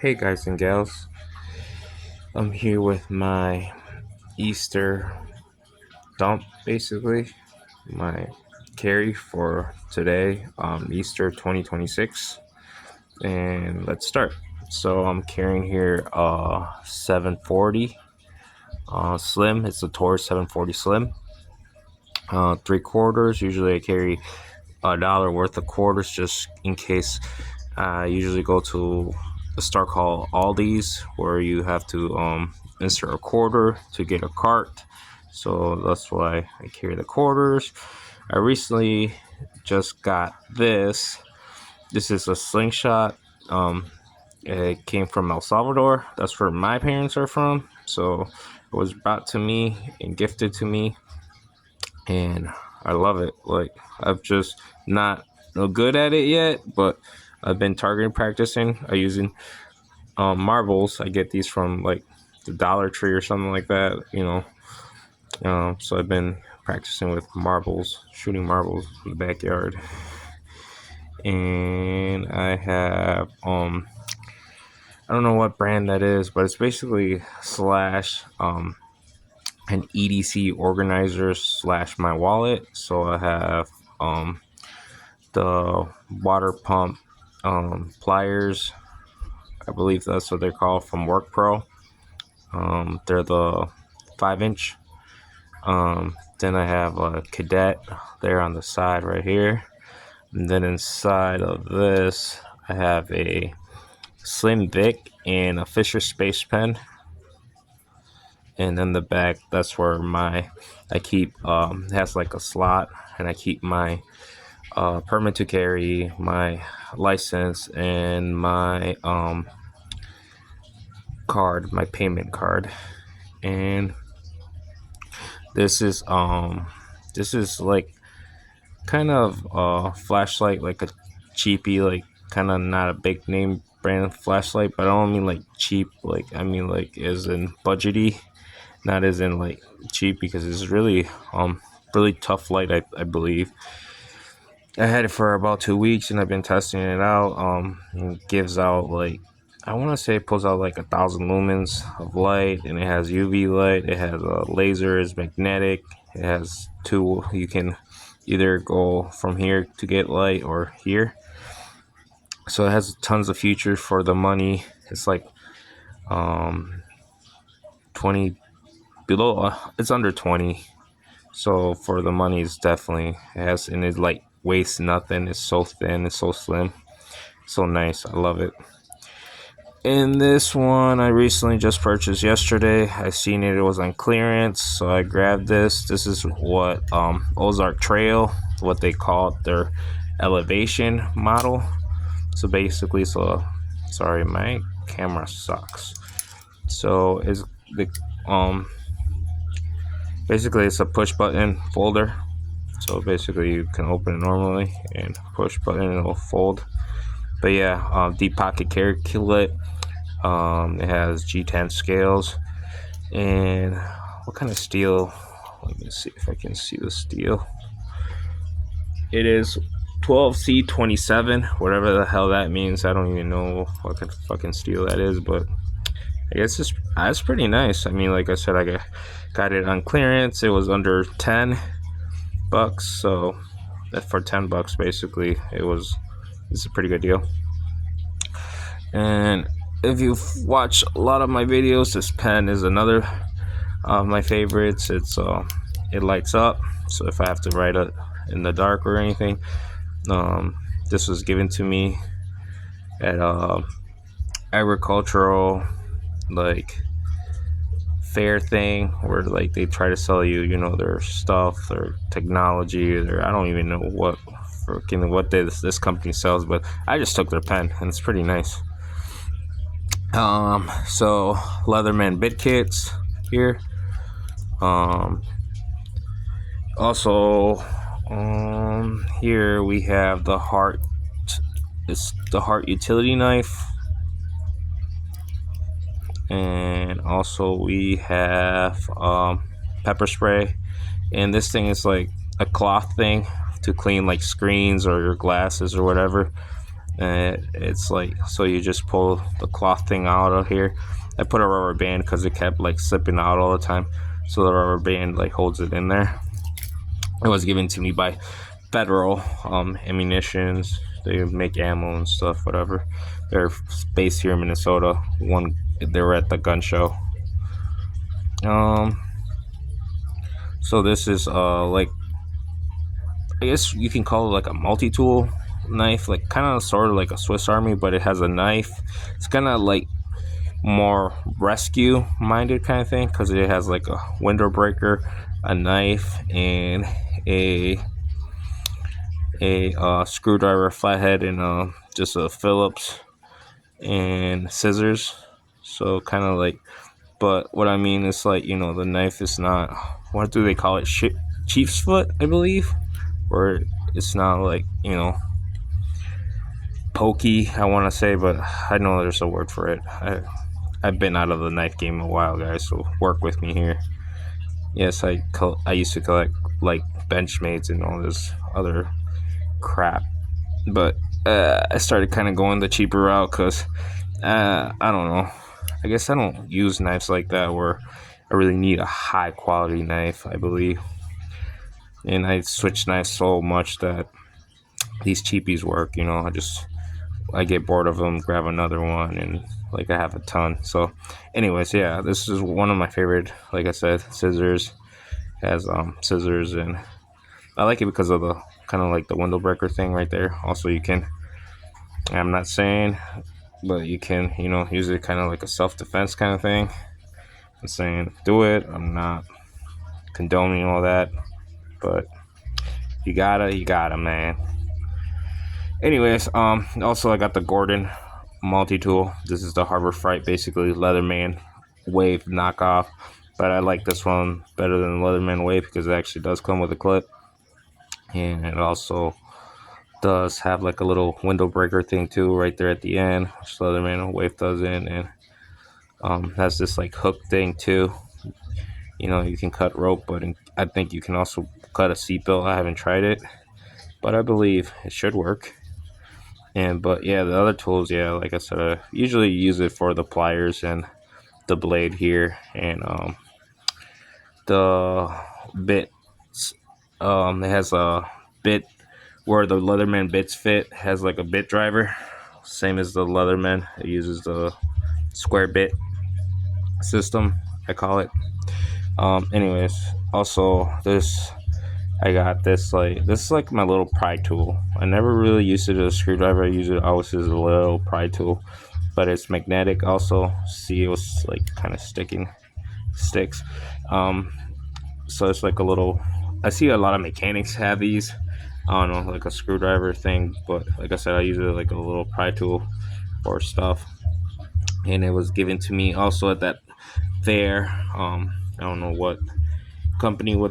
Hey guys and gals, I'm here with my Easter dump, basically my carry for today, Easter 2026, and let's start. So I'm carrying here 740 slim. It's a Taurus 740 slim, 3/4. Usually I carry $1 worth of quarters just in case. I usually go to a store called Aldi's where you have to insert a quarter to get a cart. So that's why I carry the quarters. I recently just got this. This is a slingshot. It came from El Salvador. That's where my parents are from. So it was brought to me and gifted to me, and I love it. Like, I've just not no good at it yet, but I've been targeting practicing. I using marbles. I get these from like the Dollar Tree or something like that, so I've been practicing with marbles, shooting marbles in the backyard. And I have I don't know what brand that is, but it's basically slash an EDC organizer slash my wallet. So I have the water pump pliers. I believe that's what they're called, from Work Pro. They're the 5-inch. Then I have a cadet there on the side right here. And then inside of this, I have a Slim Vic and a Fisher Space Pen. And then the back, that's where I keep, has like a slot, and I keep my permit to carry, my license, and my card, my payment card. And this is like kind of a flashlight, like a cheapy, like kind of not a big name brand flashlight, but I don't mean like cheap, like I mean like as in budgety, not as in like cheap, because it's really really tough light. I believe I had it for about 2 weeks and I've been testing it out. It gives out like, I want to say it pulls out like 1,000 lumens of light, and it has UV light. It has a laser, it's magnetic. It has two. You can either go from here to get light or here. So it has tons of features for the money. It's like 20 below. It's under 20. So for the money, it's definitely, it has, and it like weighs nothing. It's so thin. It's so slim. So nice. I love it. And this one I recently just purchased yesterday. I seen it was on clearance, so I grabbed this. This is what Ozark Trail, what they call their elevation model. So basically, sorry, my camera sucks. So it's the basically it's a push button folder. So basically you can open it normally and push button and it'll fold. But yeah, deep pocket carry kit. It has G10 scales. And what kind of steel? Let me see if I can see the steel. It is 12C27, whatever the hell that means. I don't even know what kind of fucking steel that is, but I guess it's pretty nice. I mean, like I said, I got it on clearance. It was under $10, so for $10 basically, it's a pretty good deal. And if you've watched a lot of my videos, this pen is another of my favorites. It lights up, so if I have to write it in the dark or anything, this was given to me at agricultural like fair thing, where like they try to sell you, their stuff, their technology, I don't even know what this company sells, but I just took their pen and it's pretty nice. So Leatherman bit kits here. Also, here we have the Heart. It's the Heart utility knife. And also we have pepper spray, and this thing is like a cloth thing to clean like screens or your glasses or whatever. And it's like, so you just pull the cloth thing out of here. I put a rubber band because it kept like slipping out all the time, so the rubber band like holds it in there. It was given to me by Federal Ammunitions. They make ammo and stuff, whatever. They're based here in Minnesota. They were at the gun show. So this is like, I guess you can call it like a multi-tool knife, like kind of sort of like a Swiss Army, but it has a knife. It's kind of like more rescue minded kind of thing because it has like a window breaker, a knife, and a screwdriver, flathead, and just a Phillips and scissors. So kind of like, but what I mean is like, the knife is not, what do they call it? Chief's foot, I believe, or it's not like, pokey, I want to say, but I know there's a word for it. I've been out of the knife game a while, guys, so work with me here. Yes, I used to collect like Benchmates and all this other crap, but I started kind of going the cheaper route because I don't know. I guess I don't use knives like that where I really need a high quality knife, I believe. And I switch knives so much that these cheapies work. I get bored of them, grab another one, and like I have a ton. So, anyways, yeah, this is one of my favorite. Like I said, scissors. Has scissors, and I like it because of the kind of like the window breaker thing right there. Also, you can, I'm not saying, but you can, use it kind of like a self-defense kind of thing. I'm saying do it. I'm not condoning all that, but you gotta, man. Anyways, also I got the Gordon multi-tool. This is the Harbor Freight, basically Leatherman Wave knockoff, but I like this one better than the Leatherman Wave because it actually does come with a clip, and it also does have like a little window breaker thing too right there at the end, which Leatherman Wave doesn't, and has this like hook thing too. You can cut rope, but I think you can also cut a seatbelt. I haven't tried it, but I believe it should work. But yeah, the other tools, yeah, like I said, I usually use it for the pliers and the blade here, and the bit. It has a bit where the Leatherman bits fit. Has like a bit driver, same as the Leatherman. It uses the square bit system, I call it. Anyways, also I got this is like my little pry tool. I never really used it as a screwdriver. I use it always as a little pry tool, but it's magnetic. Also, see, it was like kind of sticks. So it's like a little. I see a lot of mechanics have these. I don't know, like a screwdriver thing, but like I said, I use it like a little pry tool for stuff. And it was given to me also at that fair. I don't know what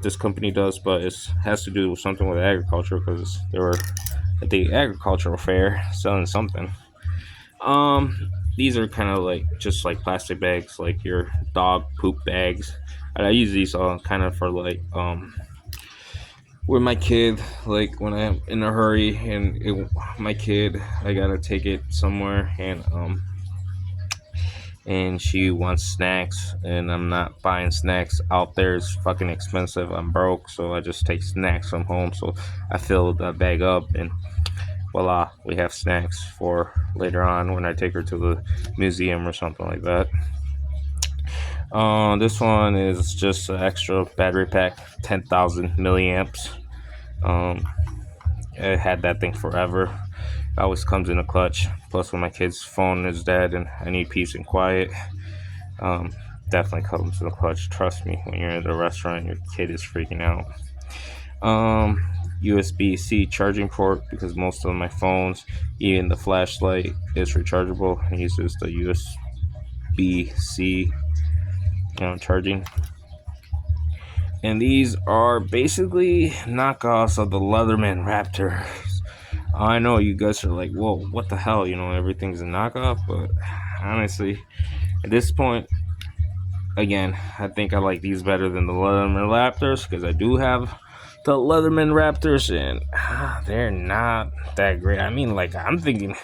this company does, but it has to do with something with agriculture because they were at the agricultural fair selling something. These are kind of like just like plastic bags, like your dog poop bags. I use these kind of for like with my kid, like when I'm in a hurry and my kid, I gotta take it somewhere, and she wants snacks, and I'm not buying snacks out there. It's fucking expensive. I'm broke, so I just take snacks from home. So I fill that bag up, and voila, we have snacks for later on when I take her to the museum or something like that. This one is just an extra battery pack, 10,000 milliamps. I had that thing forever. It always comes in a clutch. Plus, when my kid's phone is dead and I need peace and quiet, definitely comes in a clutch. Trust me, when you're at a restaurant, your kid is freaking out. USB-C charging port because most of my phones, even the flashlight, is rechargeable and uses the USB-C charging. And these are basically knockoffs of the Leatherman Raptor. I know you guys are like, whoa, what the hell? Everything's a knockoff, but honestly, at this point, again, I think I like these better than the Leatherman Raptors because I do have the Leatherman Raptors, and they're not that great. I mean, like, I'm thinking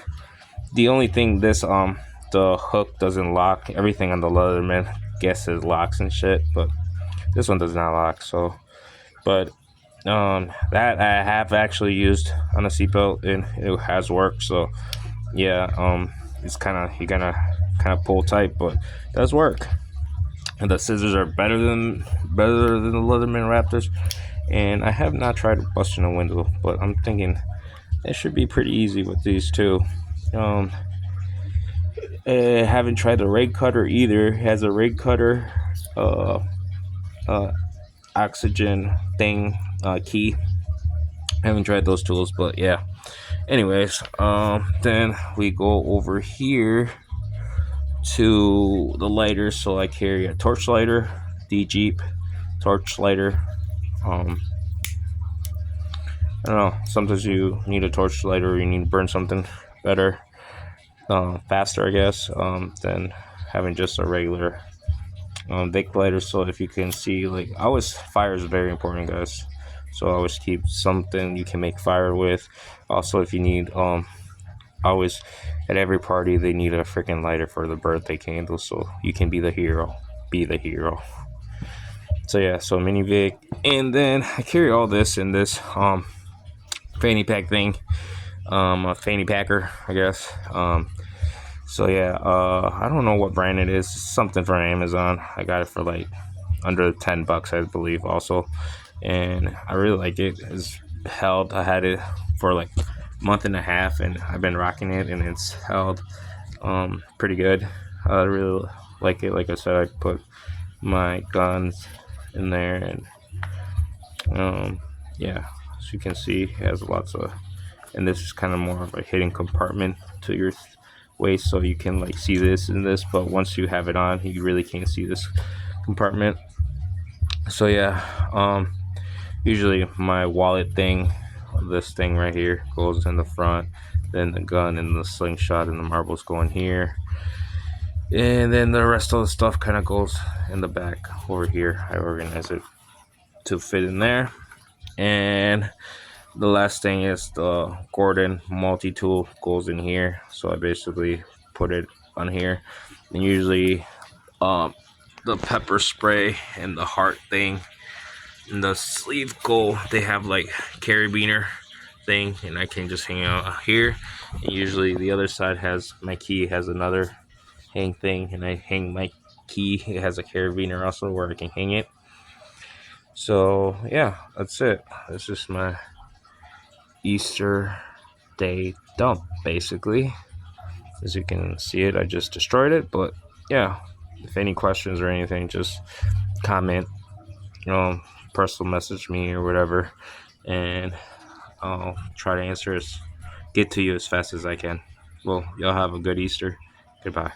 The only thing this the hook doesn't lock. Everything on the Leatherman guesses locks and shit, but this one does not lock. So, but that I have actually used on a seatbelt and it has worked. So yeah, it's kind of, you gotta kind of pull tight, but it does work. And the scissors are better than the Leatherman Raptors. And I have not tried busting a window, but I'm thinking it should be pretty easy with these two. Haven't tried the rake cutter either. It has a rake cutter, uh, oxygen thing, key. Haven't tried those tools, but yeah. Anyways, then we go over here to the lighter. So I carry a torch lighter, the Jeep torch lighter. I don't know. Sometimes you need a torch lighter, or you need to burn something better, faster, I guess, than having just a regular Vic lighter. So if you can see, like, fire is very important, guys. So always keep something you can make fire with. Also, if you need, always at every party they need a freaking lighter for the birthday candle, so you can be the hero. Be the hero. So yeah, so mini Vic, and then I carry all this in this fanny pack thing, a fanny packer, I guess. So yeah, I don't know what brand it is. It's something from Amazon. I got it for like under $10, I believe, also, and I really like it. It's held. I had it for like a month and a half, and I've been rocking it, and it's held pretty good. I really like it. Like I said, I put my guns in there, and yeah, as you can see, it has lots of, and this is kind of more of a hidden compartment to your waist, so you can like see this and this, but once you have it on, you really can't see this compartment. So yeah, usually my wallet thing, this thing right here, goes in the front, then the gun and the slingshot and the marbles go in here, and then the rest of the stuff kind of goes in the back over here. I organize it to fit in there. And the last thing is the Gordon multi-tool goes in here, so I basically put it on here. And usually the pepper spray and the heart thing and the sleeve goal, they have like carabiner thing, and I can just hang out here. And usually the other side has my key, has another hang thing, and I hang my key. It has a carabiner also where I can hang it. So yeah, that's it. That's just my Easter Day dump, basically. As you can see it, I just destroyed it. But yeah, if any questions or anything, just comment, personal message me or whatever, and I'll try to get to you as fast as I can. Well, y'all have a good Easter. Goodbye.